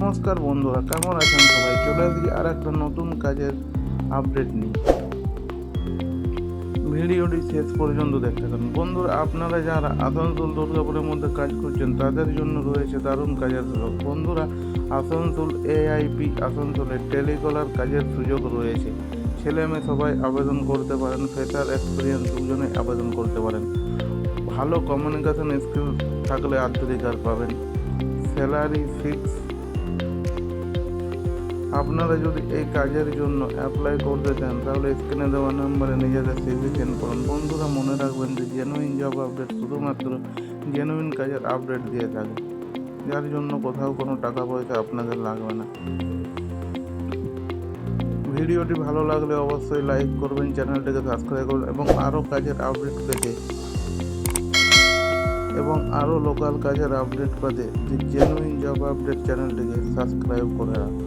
নমস্কার বন্ধুরা, কেমন আছেন সবাই? চলে এসেছি আর একটা নতুন কাজের আপডেট নিয়ে। ভিডিওটি শেষ পর্যন্ত দেখতে থাকুন। বন্ধুরা, আপনারা যারা আসানসোল দুর্গাপুরের মধ্যে কাজ করছেন তাদের জন্য রয়েছে দারুণ কাজের সুযোগ। বন্ধুরা, আসানসোল এআইপি আসানসোলে টেলিকলার কাজের সুযোগ রয়েছে। ছেলে মেয়ে সবাই আবেদন করতে পারেন। ফ্রেশার, এক্সপিরিয়েন্স দুজনে আবেদন করতে পারেন। ভালো কমিউনিকেশন স্কিল থাকলে অগ্রাধিকার পাবেন। Salary fix. আপনারা যদি এই কাজের জন্য অ্যাপ্লাই করতে চান তাহলে স্ক্রিনে দেওয়া নাম্বারে নিজেদের সিভি সেন্ড করুন। বন্ধুরা, মনে রাখবেন যে জেনুইন জব আপডেট শুধুমাত্র জেনুইন কাজের আপডেট দিয়ে থাকে, যার জন্য কোথাও কোনো টাকা পয়সা আপনাদের লাগবে না। ভিডিওটি ভালো লাগলে অবশ্যই লাইক করবেন, চ্যানেলটিকে সাবস্ক্রাইব করুন এবং আরও কাজের আপডেট পেতে এবং আরও লোকাল কাজের আপডেট পেতে যে জেনুইন জব আপডেট চ্যানেলটিকে সাবস্ক্রাইব করে রাখুন।